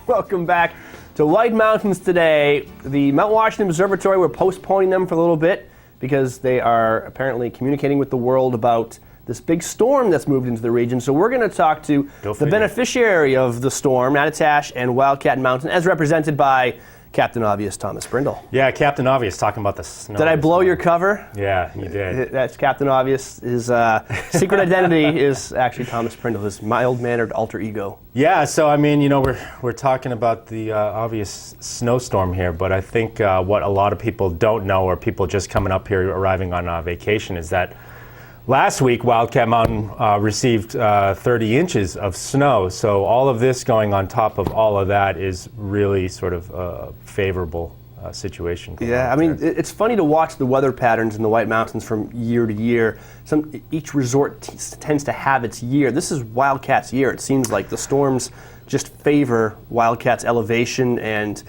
Welcome back to White Mountains today. The Mount Washington Observatory, we're postponing them for a little bit because they are apparently communicating with the world about this big storm that's moved into the region. So we're going to talk to the beneficiary of the storm, Attitash and Wildcat Mountain, as represented by Captain Obvious Thomas Prindle. Yeah, Captain Obvious talking about the snow. Did I blow your cover? Yeah, you did. That's Captain Obvious. His secret identity is actually Thomas Prindle, his mild-mannered alter ego. Yeah, so I mean, you know, we're talking about the obvious snowstorm here, but I think what a lot of people don't know, or people just coming up here arriving on vacation, is that last week, Wildcat Mountain received 30 inches of snow, so all of this going on top of all of that is really sort of a favorable situation. Yeah, I mean, it's funny to watch the weather patterns in the White Mountains from year to year. Each resort tends to have its year. This is Wildcat's year. It seems like the storms just favor Wildcat's elevation and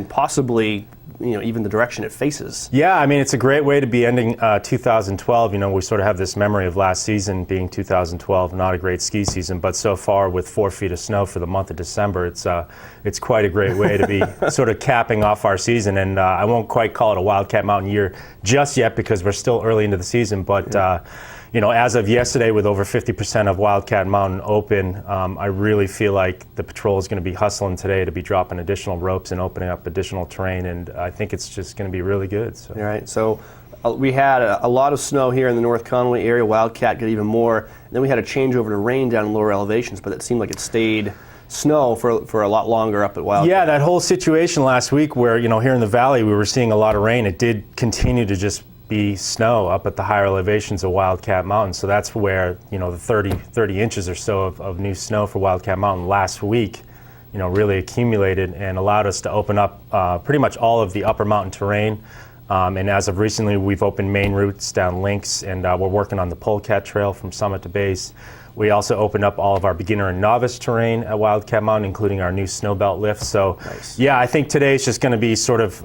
possibly, you know, even the direction it faces. Yeah, I mean, it's a great way to be ending 2012. You know, we sort of have this memory of last season being 2012, not a great ski season, but so far with 4 feet of snow for the month of December, it's quite a great way to be sort of capping off our season. And I won't quite call it a Wildcat Mountain year just yet because we're still early into the season, but you know, as of yesterday, with over 50% of Wildcat Mountain open, I really feel like the patrol is going to be hustling today to be dropping additional ropes and opening up additional terrain, and I think it's just going to be really good. So. All right, so we had a lot of snow here in the North Conway area. Wildcat got even more, and then we had a change over to rain down in lower elevations, but it seemed like it stayed snow for a lot longer up at Wildcat. Yeah, that whole situation last week where, you know, here in the valley we were seeing a lot of rain, it did continue to just be snow up at the higher elevations of Wildcat Mountain. So that's where, you know, the 30 inches or so of new snow for Wildcat Mountain last week, you know, really accumulated and allowed us to open up pretty much all of the upper mountain terrain. And as of recently, we've opened main routes down links, and we're working on the Polecat Trail from summit to base. We also opened up all of our beginner and novice terrain at Wildcat Mountain, including our new snowbelt lift. So, yeah, I think today is just going to be sort of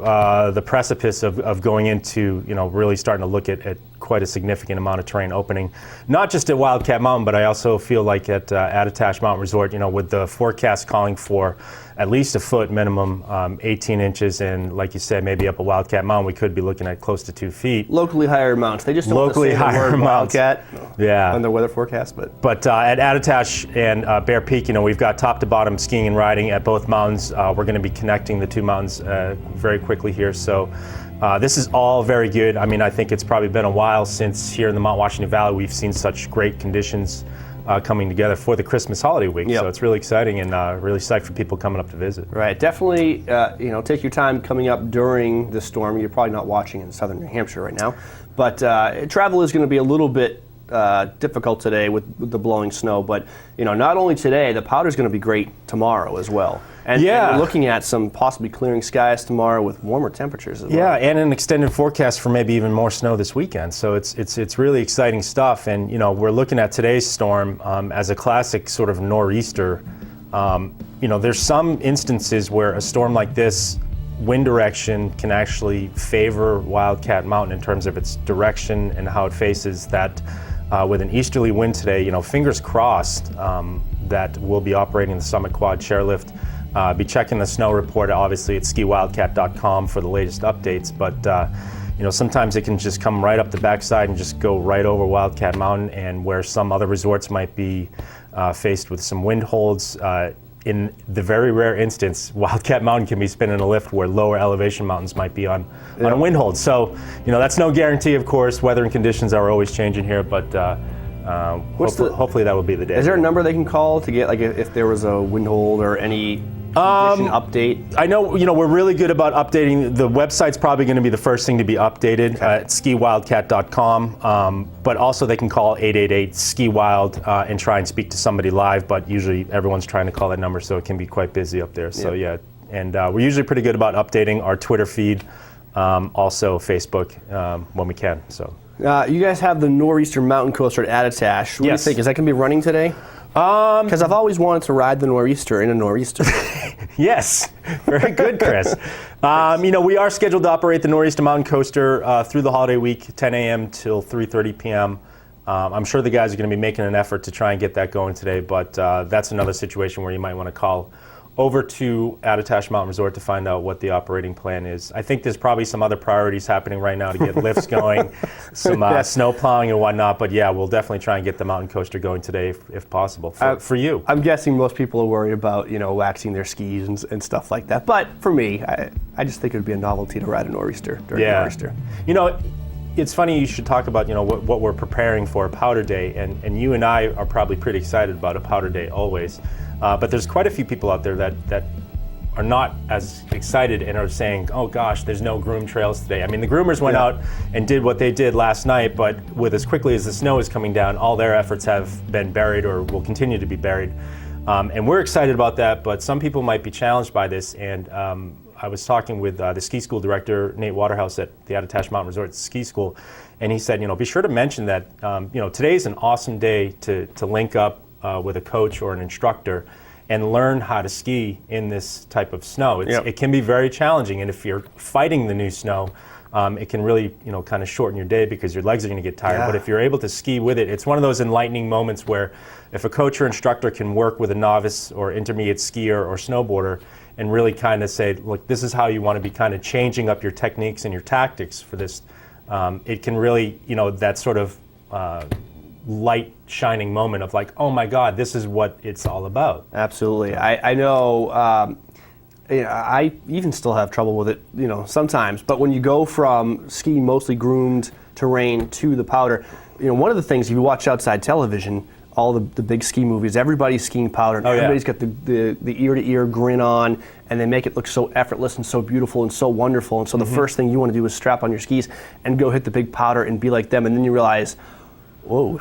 the precipice of going into, you know, really starting to look at quite a significant amount of terrain opening, not just at Wildcat Mountain, but I also feel like at Attitash Mountain Resort, you know, with the forecast calling for at least a foot minimum, 18 inches, and like you said, maybe up at Wildcat Mountain, we could be looking at close to 2 feet. Locally higher mounts. They just don't locally want to say higher the word mounts. Wildcat on their weather forecast. But at Attitash and Bear Peak, you know, we've got top to bottom skiing and riding at both mountains. We're going to be connecting the two mountains very quickly here. So this is all very good. I mean, I think it's probably been a while since here in the Mount Washington Valley we've seen such great conditions coming together for the Christmas holiday week. So it's really exciting and really psyched for people coming up to visit. Right, definitely, you know, take your time coming up during the storm. You're probably not watching in southern New Hampshire right now, but travel is going to be a little bit difficult today with the blowing snow, but you know, not only today, the powder's going to be great tomorrow as well. And we're looking at some possibly clearing skies tomorrow with warmer temperatures as well. Yeah, and an extended forecast for maybe even more snow this weekend. So it's really exciting stuff. And you know, we're looking at today's storm as a classic sort of nor'easter. You know, there's some instances where a storm like this, wind direction can actually favor Wildcat Mountain in terms of its direction and how it faces that. With an easterly wind today, you know, fingers crossed that we'll be operating the Summit Quad chairlift. Be checking the snow report, obviously, at skiwildcat.com for the latest updates. But, you know, sometimes it can just come right up the backside and just go right over Wildcat Mountain, and where some other resorts might be faced with some wind holds. In the very rare instance, Wildcat Mountain can be spinning a lift where lower elevation mountains might be on a wind hold. So, you know, that's no guarantee, of course. Weather and conditions are always changing here, but hopefully that will be the day. Is there a number they can call to get, like, if there was a wind hold or any condition update? I know, you know, we're really good about updating. The website's probably going to be the first thing to be updated at skiwildcat.com, but also they can call 888-SKI-WILD and try and speak to somebody live, but usually everyone's trying to call that number, so it can be quite busy up there. So yeah, and we're usually pretty good about updating our Twitter feed, also Facebook when we can. So you guys have the Nor'easter Mountain Coaster at Attitash. What do you think? Is that going to be running today? Because I've always wanted to ride the Nor'easter in a Nor'easter. Yes, very good, Chris. You know, we are scheduled to operate the Nor'easter Mountain Coaster through the holiday week, 10 a.m. till 3:30 p.m. I'm sure the guys are going to be making an effort to try and get that going today, but that's another situation where you might want to call over to Attitash Mountain Resort to find out what the operating plan is. I think there's probably some other priorities happening right now to get lifts going, some snow plowing and whatnot, but yeah, we'll definitely try and get the mountain coaster going today if possible for you. I'm guessing most people are worried about, waxing their skis and stuff like that, but for me, I just think it would be a novelty to ride a nor'easter during a nor'easter. It's funny you should talk about what we're preparing for a powder day, and you and I are probably pretty excited about a powder day always. But there's quite a few people out there that are not as excited and are saying, oh gosh, there's no groom trails today. I mean, the groomers went out and did what they did last night, but with as quickly as the snow is coming down, all their efforts have been buried or will continue to be buried. And we're excited about that, but some people might be challenged by this. And I was talking with the ski school director, Nate Waterhouse at the Attitash Mountain Resort Ski School, and he said, be sure to mention that, today's an awesome day to link up with a coach or an instructor and learn how to ski in this type of snow. It can be very challenging, and if you're fighting the new snow, it can really kind of shorten your day because your legs are going to get tired. But if you're able to ski with it, it's one of those enlightening moments where if a coach or instructor can work with a novice or intermediate skier or snowboarder and really kind of say, look, this is how you want to be kind of changing up your techniques and your tactics for this, it can really, that sort of light shining moment of like, oh my God, this is what it's all about. Absolutely. I know I even still have trouble with it, sometimes, but when you go from skiing mostly groomed terrain to the powder, one of the things, if you watch outside television, all the big ski movies, everybody's skiing powder, and everybody's got the ear-to-ear grin on, and they make it look so effortless and so beautiful and so wonderful, and so the first thing you want to do is strap on your skis and go hit the big powder and be like them, and then you realize, whoa,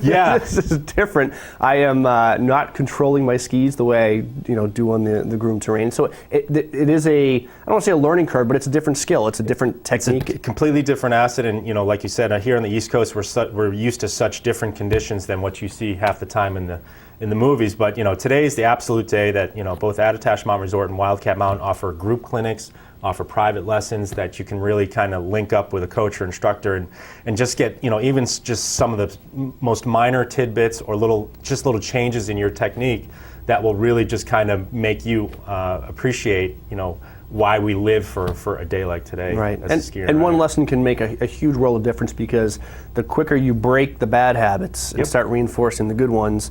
this is different. I am not controlling my skis the way I do on the groomed terrain. So it is I don't want to say a learning curve, but it's a different skill. It's a different technique. It's a completely different asset, and like you said, here on the East Coast, we're used to such different conditions than what you see half the time in the movies. But today is the absolute day that both Attitash Mountain Resort and Wildcat Mountain offer group clinics, offer private lessons that you can really kind of link up with a coach or instructor and just get, even just some of the most minor tidbits or little changes in your technique that will really just kind of make you appreciate, why we live for a day like today. Right. As a skier. And one lesson can make a huge world of difference, because the quicker you break the bad habits and start reinforcing the good ones,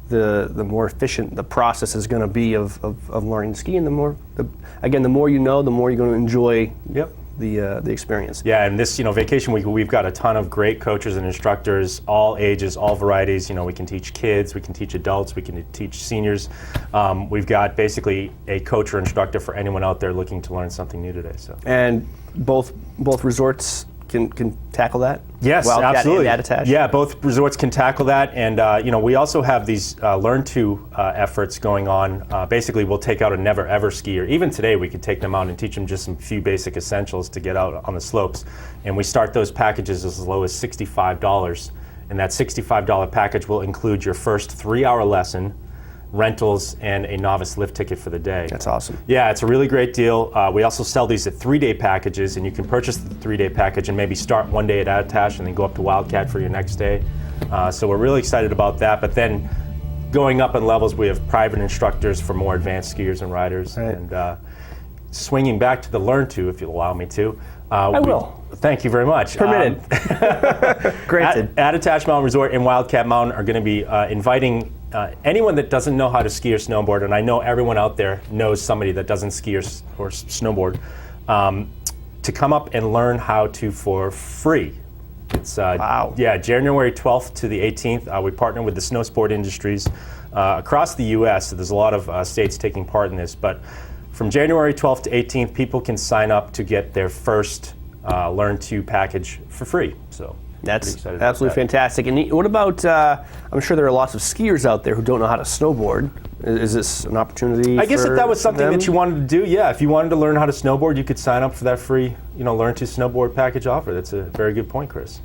the more efficient the process is going to be of learning to ski, and the more you know, the more you're going to enjoy the experience. Yeah, and this vacation week, we've got a ton of great coaches and instructors, all ages, all varieties. We can teach kids, we can teach adults, we can teach seniors. We've got basically a coach or instructor for anyone out there looking to learn something new today. So. And both resorts can tackle that? Yes, Wildcat absolutely. And Attitash? Yeah, both resorts can tackle that, and we also have these Learn To efforts going on. Basically, we'll take out a never-ever skier. Even today, we could take them out and teach them just some few basic essentials to get out on the slopes. And we start those packages as low as $65, and that $65 package will include your first 3-hour lesson, rentals, and a novice lift ticket for the day. That's awesome. Yeah, it's a really great deal. We also sell these at 3-day packages, and you can purchase the 3-day package and maybe start one day at Attitash and then go up to Wildcat for your next day. So we're really excited about that. But then going up in levels, we have private instructors for more advanced skiers and riders. Right. And swinging back to the Learn To, if you'll allow me to. I will. Thank you very much. Permitted. Granted. Attitash Mountain Resort and Wildcat Mountain are going to be inviting anyone that doesn't know how to ski or snowboard, and I know everyone out there knows somebody that doesn't ski or snowboard, to come up and learn how to for free. It's wow. Yeah, January 12th to the 18th. We partner with the snow sport industries across the U.S. So there's a lot of states taking part in this, but from January 12th to 18th, people can sign up to get their first Learn To package for free. So that's absolutely fantastic. And what about, I'm sure there are lots of skiers out there who don't know how to snowboard. Is this an opportunity? I guess if that was something them? that you wanted to do, yeah. If you wanted to learn how to snowboard, you could sign up for that free, Learn To snowboard package offer. That's a very good point, Chris.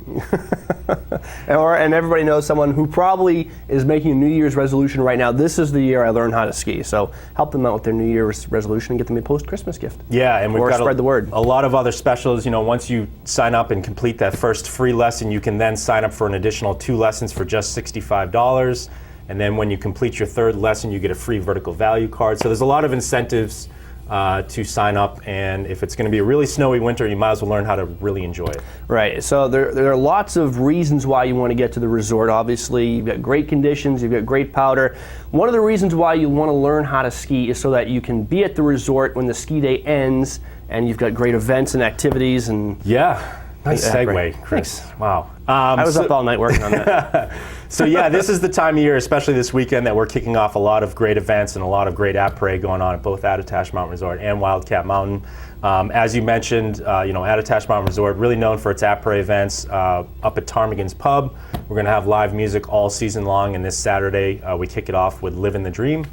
And everybody knows someone who probably is making a New Year's resolution right now. This is the year I learn how to ski. So help them out with their New Year's resolution and get them a post-Christmas gift. Yeah, and we've got spread the word. A lot of other specials. Once you sign up and complete that first free lesson, you can then sign up for an additional 2 lessons for just $65. And then when you complete your third lesson, you get a free vertical value card. So there's a lot of incentives to sign up, and if it's going to be a really snowy winter, you might as well learn how to really enjoy it. Right, so there are lots of reasons why you want to get to the resort. Obviously, you've got great conditions, you've got great powder. One of the reasons why you want to learn how to ski is so that you can be at the resort when the ski day ends, and you've got great events and activities. And yeah, nice segue, great. Chris. Thanks. Wow. I was up all night working on that. So yeah, this is the time of year, especially this weekend, that we're kicking off a lot of great events and a lot of great après going on at both Attitash Mountain Resort and Wildcat Mountain. As you mentioned, Attitash Mountain Resort, really known for its après events up at Ptarmigan's Pub. We're going to have live music all season long, and this Saturday we kick it off with Livin' the Dream.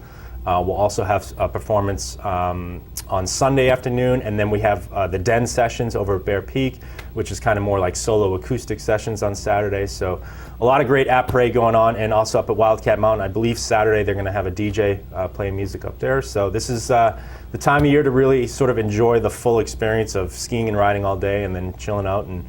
We'll also have a performance on Sunday afternoon, and then we have the Den sessions over at Bear Peak, which is kind of more like solo acoustic sessions on Saturday. So a lot of great après going on, and also up at Wildcat Mountain, I believe Saturday they're going to have a DJ playing music up there. So this is the time of year to really sort of enjoy the full experience of skiing and riding all day, and then chilling out and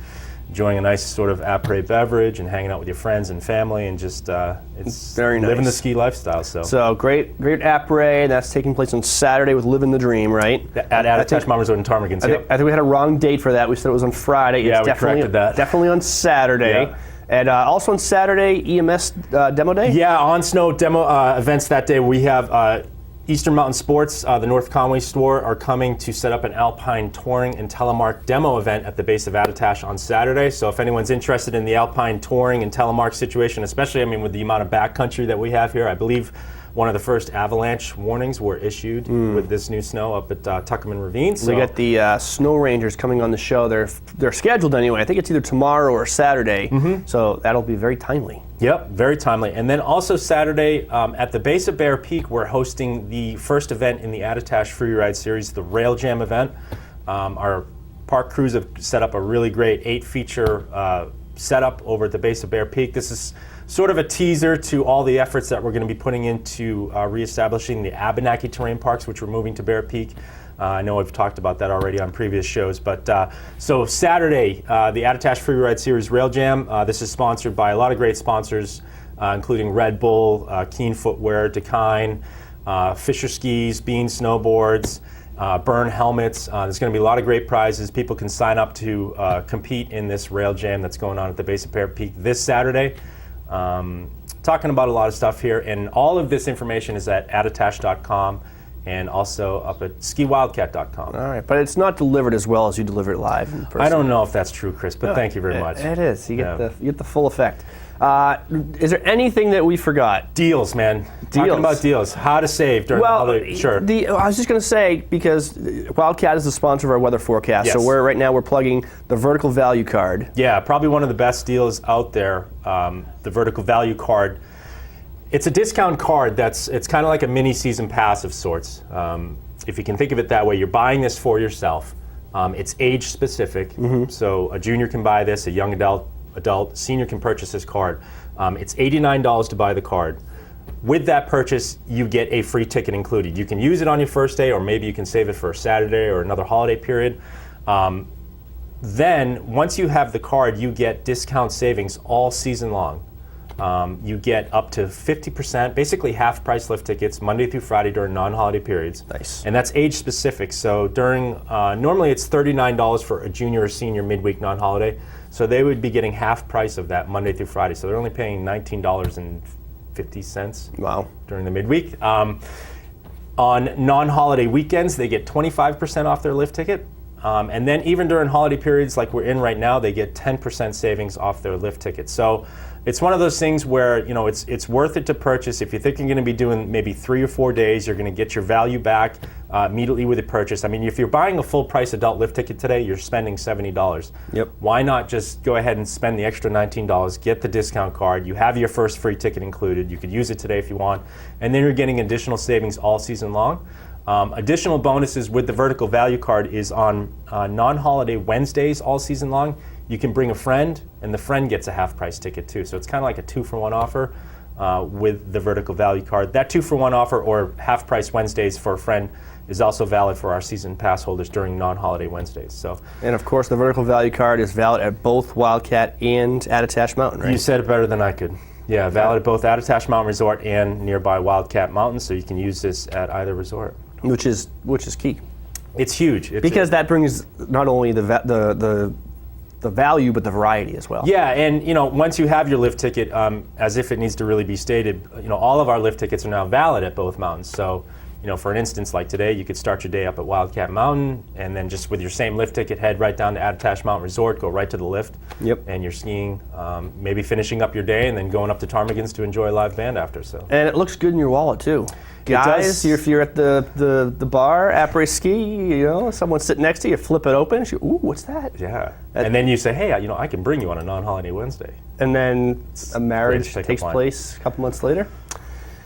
enjoying a nice sort of après beverage and hanging out with your friends and family, and just it's very nice. Living the ski lifestyle. So great après, and that's taking place on Saturday with Livin' the Dream, right? At Attitash Mountain Resort in Ptarmigan. I think we had a wrong date for that. We said it was on Friday. Yeah, it's we corrected that. Definitely on Saturday. Yeah. And also on Saturday, EMS demo day? Yeah, on snow demo events that day. We have Eastern Mountain Sports, the North Conway store, are coming to set up an Alpine Touring and Telemark demo event at the base of Attitash on Saturday. So if anyone's interested in the Alpine Touring and Telemark situation, especially, with the amount of backcountry that we have here, I believe one of the first avalanche warnings were issued with this new snow up at Tuckerman Ravine. So we got the Snow Rangers coming on the show. They're scheduled anyway. I think it's either tomorrow or Saturday. So that'll be very timely. Yep, very timely. And then also Saturday, at the base of Bear Peak, we're hosting the first event in the Attitash Free Ride Series, the Rail Jam event. Our park crews have set up a really great 8-feature setup over at the base of Bear Peak. This is sort of a teaser to all the efforts that we're going to be putting into reestablishing the Abenaki terrain parks, which we're moving to Bear Peak. I know I've talked about that already on previous shows, but so Saturday, the Attitash Free Ride Series Rail Jam. This is sponsored by a lot of great sponsors, including Red Bull, Keen Footwear, Dakine, Fisher Skis, Bean Snowboards, Burn Helmets. There's going to be a lot of great prizes. People can sign up to compete in this Rail Jam that's going on at the base of Bear Peak this Saturday. Talking about a lot of stuff here, and all of this information is at attitash.com and also up at skiwildcat.com. All right, but it's not delivered as well as you deliver it live in person. I don't know if that's true, Chris, but thank you very much. It is. You get the full effect. Is there anything that we forgot? Deals, man. Talking about deals. How to save during the holiday. Sure. I was just going to say, because Wildcat is the sponsor of our weather forecast, so right now we're plugging the vertical value card. Yeah, probably one of the best deals out there, the vertical value card. It's a discount card it's kind of like a mini season pass of sorts. If you can think of it that way, you're buying this for yourself. It's age specific, so a junior can buy this, a young adult, senior can purchase this card. It's $89 to buy the card. With that purchase, you get a free ticket included. You can use it on your first day, or maybe you can save it for a Saturday or another holiday period. Then, once you have the card, you get discount savings all season long. You get up to 50%, basically half price lift tickets, Monday through Friday during non-holiday periods. Nice. And that's age specific. So during, normally it's $39 for a junior or senior midweek non-holiday. So they would be getting half price of that Monday through Friday. So they're only paying $19.50 Wow. during the midweek. On non-holiday weekends, they get 25% off their lift ticket. And then even during holiday periods like we're in right now, they get 10% savings off their lift ticket. So it's one of those things where, it's worth it to purchase. If you think you're going to be doing maybe 3 or 4 days, you're going to get your value back immediately with the purchase. If you're buying a full price adult lift ticket today, you're spending $70. Yep. Why not just go ahead and spend the extra $19, get the discount card, you have your first free ticket included, you could use it today if you want, and then you're getting additional savings all season long. Additional bonuses with the vertical value card is on non-holiday Wednesdays all season long. You can bring a friend, and the friend gets a half-price ticket too. So it's kind of like a 2-for-1 offer with the vertical value card. That 2-for-1 offer, or half-price Wednesdays for a friend, is also valid for our season pass holders during non-holiday Wednesdays. So, and of course, the vertical value card is valid at both Wildcat and Attitash Mountain, right? You said it better than I could. Yeah, valid at both Attitash Mountain Resort and nearby Wildcat Mountain, so you can use this at either resort. Which is key. It's huge. Because that brings not only the value, but the variety as well. Yeah, and once you have your lift ticket, as if it needs to really be stated, all of our lift tickets are now valid at both mountains. So, for an instance, like today, you could start your day up at Wildcat Mountain, and then just with your same lift ticket, head right down to Attitash Mountain Resort, go right to the lift, and you're skiing, maybe finishing up your day, and then going up to Ptarmigan's to enjoy a live band after. So. And it looks good in your wallet too. Guys, if you're at the bar, après ski, someone's sitting next to you, flip it open, ooh, what's that? Yeah. And then you say, hey, I can bring you on a non-holiday Wednesday. And then a marriage takes place a couple months later.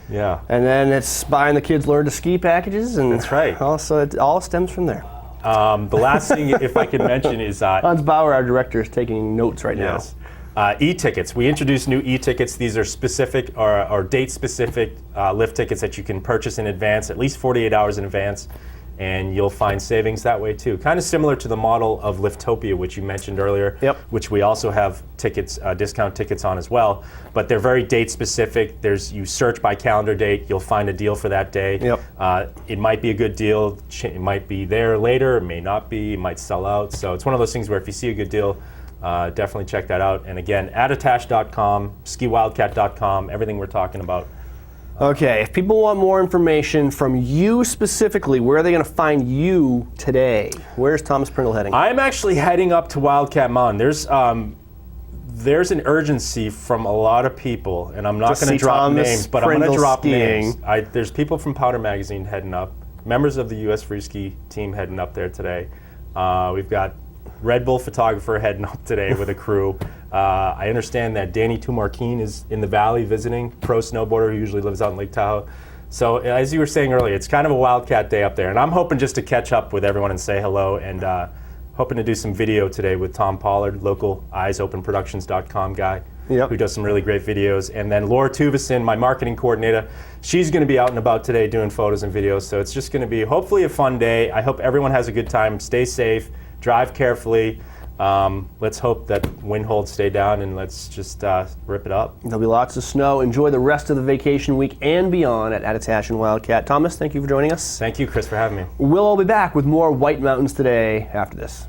Yeah. And then it's buying the kids learn to ski packages, and that's right. Also, it all stems from there. The last thing, if I can mention, is Hans Bauer, our director, is taking notes right now. E-tickets. We introduced new e-tickets. These are specific or date-specific lift tickets that you can purchase in advance, at least 48 hours in advance, and you'll find savings that way too. Kind of similar to the model of Liftopia, which you mentioned earlier, which we also have tickets, discount tickets on as well. But they're very date-specific. You search by calendar date, you'll find a deal for that day. It might be a good deal. It might be there later. It may not be. It might sell out. So it's one of those things where if you see a good deal, definitely check that out. And again, attitash.com, skiwildcat.com, everything we're talking about. Okay, if people want more information from you specifically, where are they going to find you today? Where's Thomas Prindle heading? I'm actually heading up to Wildcat Mountain. There's an urgency from a lot of people, and I'm not going to drop names, but I'm going to drop names. There's people from Powder Magazine heading up, members of the U.S. Free Ski team heading up there today. We've got Red Bull photographer heading up today with a crew. I understand that Danny Tumarkin is in the valley visiting, pro snowboarder who usually lives out in Lake Tahoe. So as you were saying earlier, it's kind of a Wildcat day up there, and I'm hoping just to catch up with everyone and say hello, and hoping to do some video today with Tom Pollard, local EyesOpenProductions.com guy, who does some really great videos. And then Laura Tuvison, my marketing coordinator, she's going to be out and about today doing photos and videos. So it's just going to be hopefully a fun day. I hope everyone has a good time. Stay safe, drive carefully. Let's hope that wind holds stay down, and let's just rip it up. There'll be lots of snow. Enjoy the rest of the vacation week and beyond at Attitash and Wildcat. Thomas, thank you for joining us. Thank you, Chris, for having me. We'll all be back with more White Mountains Today after this.